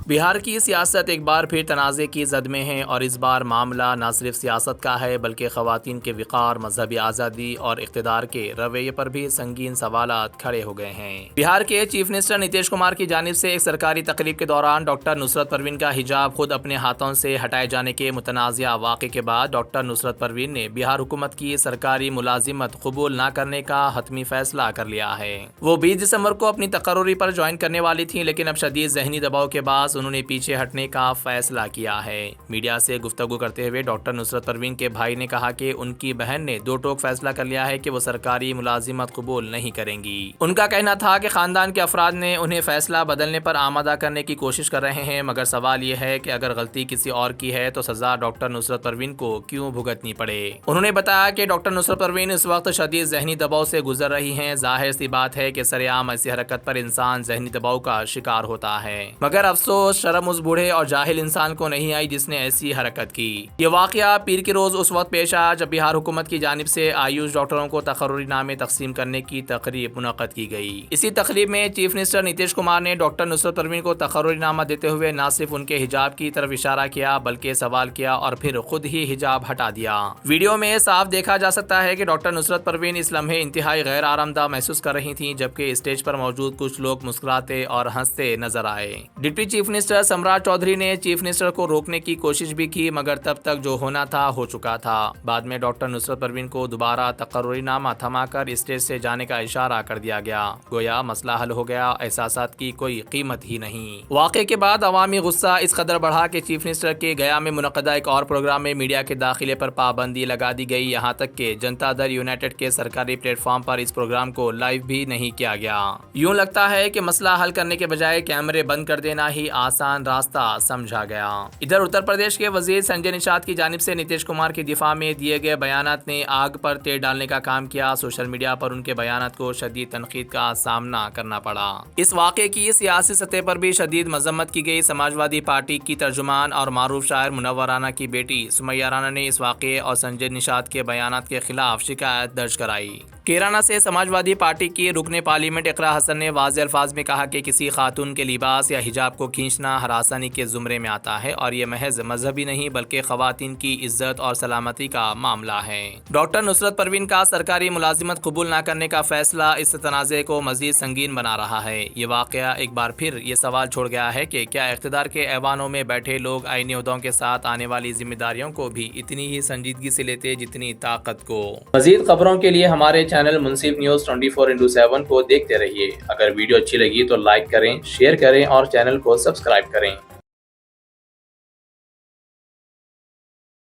بہار کی سیاست ایک بار پھر تنازع کی زد میں ہے اور اس بار معاملہ نہ صرف سیاست کا ہے بلکہ خواتین کے وقار، مذہبی آزادی اور اقتدار کے رویے پر بھی سنگین سوالات کھڑے ہو گئے ہیں۔ بہار کے چیف منسٹر نتیش کمار کی جانب سے ایک سرکاری تقریب کے دوران ڈاکٹر نصرت پروین کا حجاب خود اپنے ہاتھوں سے ہٹائے جانے کے متنازعہ واقعے کے بعد ڈاکٹر نصرت پروین نے بہار حکومت کی سرکاری ملازمت قبول نہ کرنے کا حتمی فیصلہ کر لیا ہے۔ وہ 20 دسمبر کو اپنی تقرری پر جوائن کرنے والی تھیں، لیکن اب شدید ذہنی دباؤ کے بعد انہوں نے پیچھے ہٹنے کا فیصلہ کیا ہے۔ میڈیا سے گفتگو کرتے ہوئے ڈاکٹر نصرت پروین کے بھائی نے کہا کہ ان کی بہن نے دو ٹوک فیصلہ کر لیا ہے کہ وہ سرکاری ملازمت قبول نہیں کریں گی۔ ان کا کہنا تھا کہ خاندان کے افراد نے انہیں فیصلہ بدلنے پر آمادہ کرنے کی کوشش کر رہے ہیں، مگر سوال یہ ہے کہ اگر غلطی کسی اور کی ہے تو سزا ڈاکٹر نصرت پروین کو کیوں بھگتنی پڑے۔ انہوں نے بتایا کہ ڈاکٹر نصرت پروین اس وقت شدید ذہنی دباؤ سے گزر رہی ہیں۔ ظاہر سی بات ہے کہ سر عام ایسی حرکت پر انسان ذہنی دباؤ کا شکار ہوتا ہے، مگر افسوس شرم اس بوڑھے اور جاہل انسان کو نہیں آئی جس نے ایسی حرکت کی۔ یہ واقعہ پیر کے روز اس وقت پیش آیا جب بہار حکومت کی جانب سے آیوش ڈاکٹروں کو تقرری نامے تقسیم کرنے کی تقریب منعقد کی گئی۔ اسی تقریب میں چیف منسٹر نتیش کمار نے ڈاکٹر نصرت پروین کو تقرری نامہ دیتے ہوئے نہ صرف ان کے حجاب کی طرف اشارہ کیا بلکہ سوال کیا اور پھر خود ہی حجاب ہٹا دیا۔ ویڈیو میں صاف دیکھا جا سکتا ہے کہ ڈاکٹر نصرت پروین اس لمحے انتہائی غیر آرام دہ محسوس کر رہی تھیں، جبکہ اسٹیج پر موجود کچھ لوگ مسکراتے اور ہنستے نظر آئے۔ ڈپٹی چیف منسٹر سمراٹ چودھری نے چیف منسٹر کو روکنے کی کوشش بھی کی، مگر تب تک جو ہونا تھا ہو چکا تھا۔ بعد میں ڈاکٹر نصرت پروین کو دوبارہ تقرری نامہ تھما کر اسٹیج سے جانے کا اشارہ کر دیا گیا، گویا مسئلہ حل ہو گیا، احساسات کی کوئی قیمت ہی نہیں۔ واقعے کے بعد عوامی غصہ اس قدر بڑھا کہ چیف منسٹر کے گیا میں منعقدہ ایک اور پروگرام میں میڈیا کے داخلے پر پابندی لگا دی گئی، یہاں تک کہ جنتا دل یونائیٹڈ کے سرکاری پلیٹ فارم پر اس پروگرام کو لائیو بھی نہیں کیا گیا۔ یوں لگتا ہے کہ مسئلہ حل کرنے کے بجائے کیمرے بند کر دینا ہی آسان راستہ سمجھا گیا۔ ادھر اتر پردیش کے وزیر سنجے نشاد کی جانب سے نتیش کمار کی دفاع میں دیے گئے بیانات نے آگ پر تیل ڈالنے کا کام کیا۔ سوشل میڈیا پر ان کے بیانات کو شدید تنقید کا سامنا کرنا پڑا۔ اس واقعے کی سیاسی سطح پر بھی شدید مذمت کی گئی۔ سماجوادی پارٹی کی ترجمان اور معروف شاعر منور رانا کی بیٹی سمیہ رانا نے اس واقعے اور سنجے نشاد کے بیانات کے خلاف شکایت درج کرائی۔ کیرانہ سے سماجوادی پارٹی کی رکن پارلیمنٹ اقرا حسن نے واضح الفاظ میں کہا کہ کسی خاتون کے لباس یا حجاب کو کھینچنا ہراسانی کے زمرے میں آتا ہے اور یہ محض مذہبی نہیں بلکہ خواتین کی عزت اور سلامتی کا معاملہ ہے۔ ڈاکٹر نصرت پروین کا سرکاری ملازمت قبول نہ کرنے کا فیصلہ اس تنازع کو مزید سنگین بنا رہا ہے۔ یہ واقعہ ایک بار پھر یہ سوال چھوڑ گیا ہے کہ کیا اقتدار کے ایوانوں میں بیٹھے لوگ آئینی عہدوں کے ساتھ آنے والی ذمہ داریوں کو بھی اتنی ہی سنجیدگی سے لیتے جتنی طاقت کو۔ مزید خبروں کے لیے ہمارے چینل منصف نیوز 24x7 کو دیکھتے رہیے۔ اگر ویڈیو اچھی لگی تو لائک کریں، شیئر کریں اور چینل کو سبسکرائب کریں۔